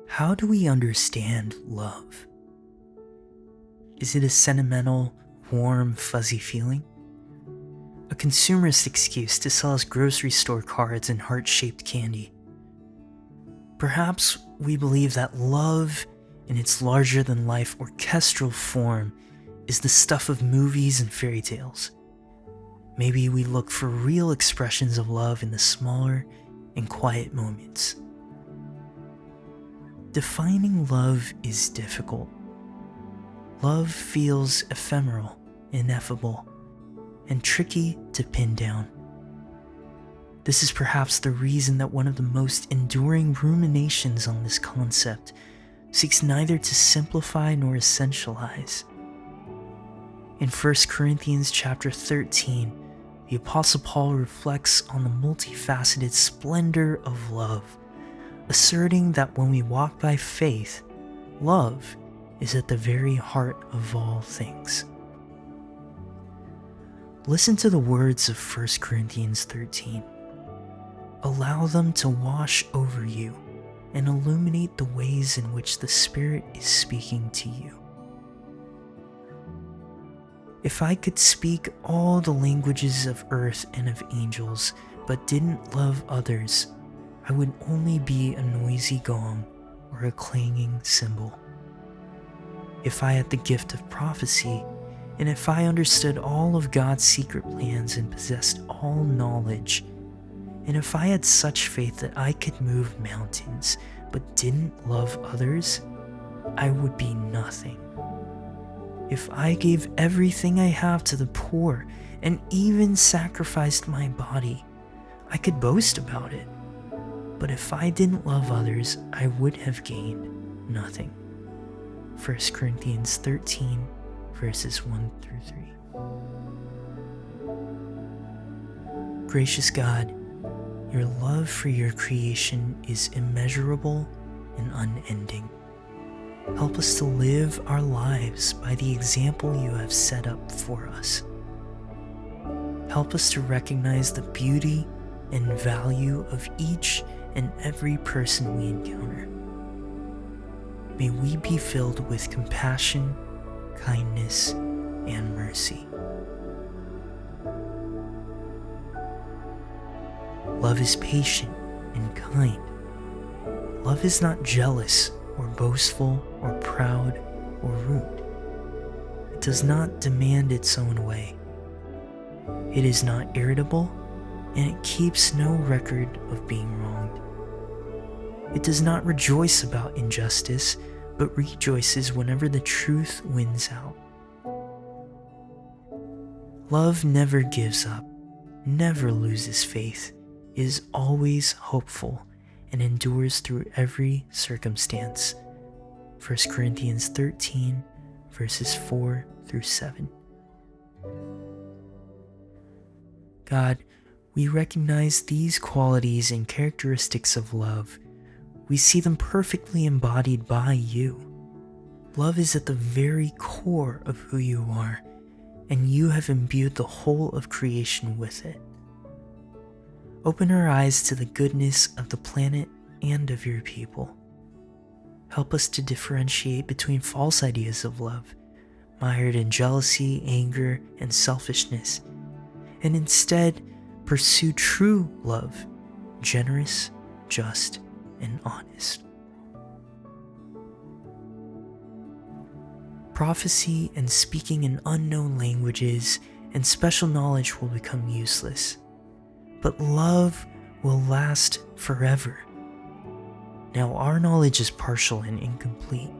How do we understand love? Is it a sentimental, warm, fuzzy feeling? A consumerist excuse to sell us grocery store cards and heart-shaped candy? Perhaps we believe that love, in its larger-than-life orchestral form, is the stuff of movies and fairy tales. Maybe we look for real expressions of love in the smaller and quiet moments. Defining love is difficult. Love feels ephemeral, ineffable, and tricky to pin down. This is perhaps the reason that one of the most enduring ruminations on this concept seeks neither to simplify nor essentialize. In 1 Corinthians chapter 13, the Apostle Paul reflects on the multifaceted splendor of love, asserting that when we walk by faith, love is at the very heart of all things. Listen to the words of 1 Corinthians 13. Allow them to wash over you and illuminate the ways in which the Spirit is speaking to you. If I could speak all the languages of earth and of angels, but didn't love others, I would only be a noisy gong or a clanging cymbal. If I had the gift of prophecy, and if I understood all of God's secret plans and possessed all knowledge, and if I had such faith that I could move mountains, but didn't love others, I would be nothing. If I gave everything I have to the poor and even sacrificed my body, I could boast about it. But if I didn't love others, I would have gained nothing. 1 Corinthians 13, verses 1 through 3. Gracious God, your love for your creation is immeasurable and unending. Help us to live our lives by the example you have set up for us. Help us to recognize the beauty and value of each and every person we encounter. May we be filled with compassion, kindness, and mercy. Love is patient and kind. Love is not jealous or boastful or proud or rude. It does not demand its own way. It is not irritable, and it keeps no record of being wronged. It does not rejoice about injustice, but rejoices whenever the truth wins out. Love never gives up, never loses faith, is always hopeful, and endures through every circumstance. 1 Corinthians 13, verses 4 through 7. God, we recognize these qualities and characteristics of love. We see them perfectly embodied by you. Love is at the very core of who you are, and you have imbued the whole of creation with it. Open our eyes to the goodness of the planet and of your people. Help us to differentiate between false ideas of love, mired in jealousy, anger, and selfishness, and instead pursue true love, generous, just, and honest. Prophecy and speaking in unknown languages and special knowledge will become useless, but love will last forever. Now our knowledge is partial and incomplete,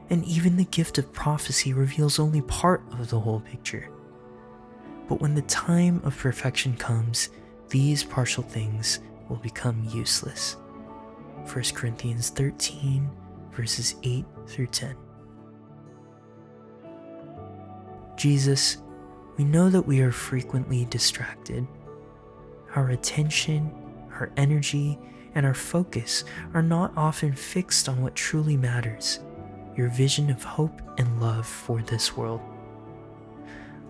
and even the gift of prophecy reveals only part of the whole picture. But when the time of perfection comes, these partial things will become useless. 1 Corinthians 13, verses 8 through 10. Jesus, we know that we are frequently distracted. Our attention, our energy, and our focus are not often fixed on what truly matters, your vision of hope and love for this world.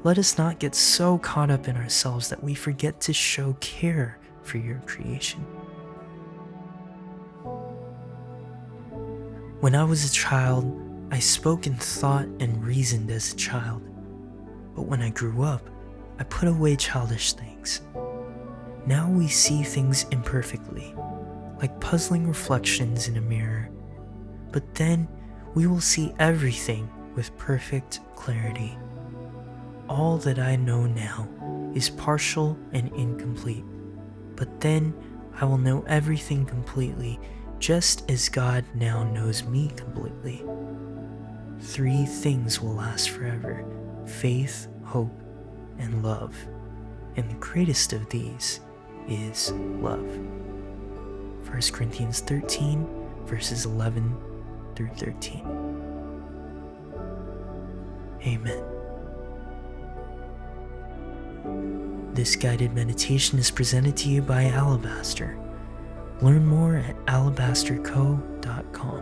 Let us not get so caught up in ourselves that we forget to show care for your creation. When I was a child, I spoke and thought and reasoned as a child. But when I grew up, I put away childish things. Now we see things imperfectly, like puzzling reflections in a mirror. But then we will see everything with perfect clarity. All that I know now is partial and incomplete, but then I will know everything completely, just as God now knows me completely. 3 things will last forever: faith, hope, and love. And the greatest of these is love. 1 Corinthians 13, verses 11 through 13. Amen. This guided meditation is presented to you by Alabaster. Learn more at alabasterco.com.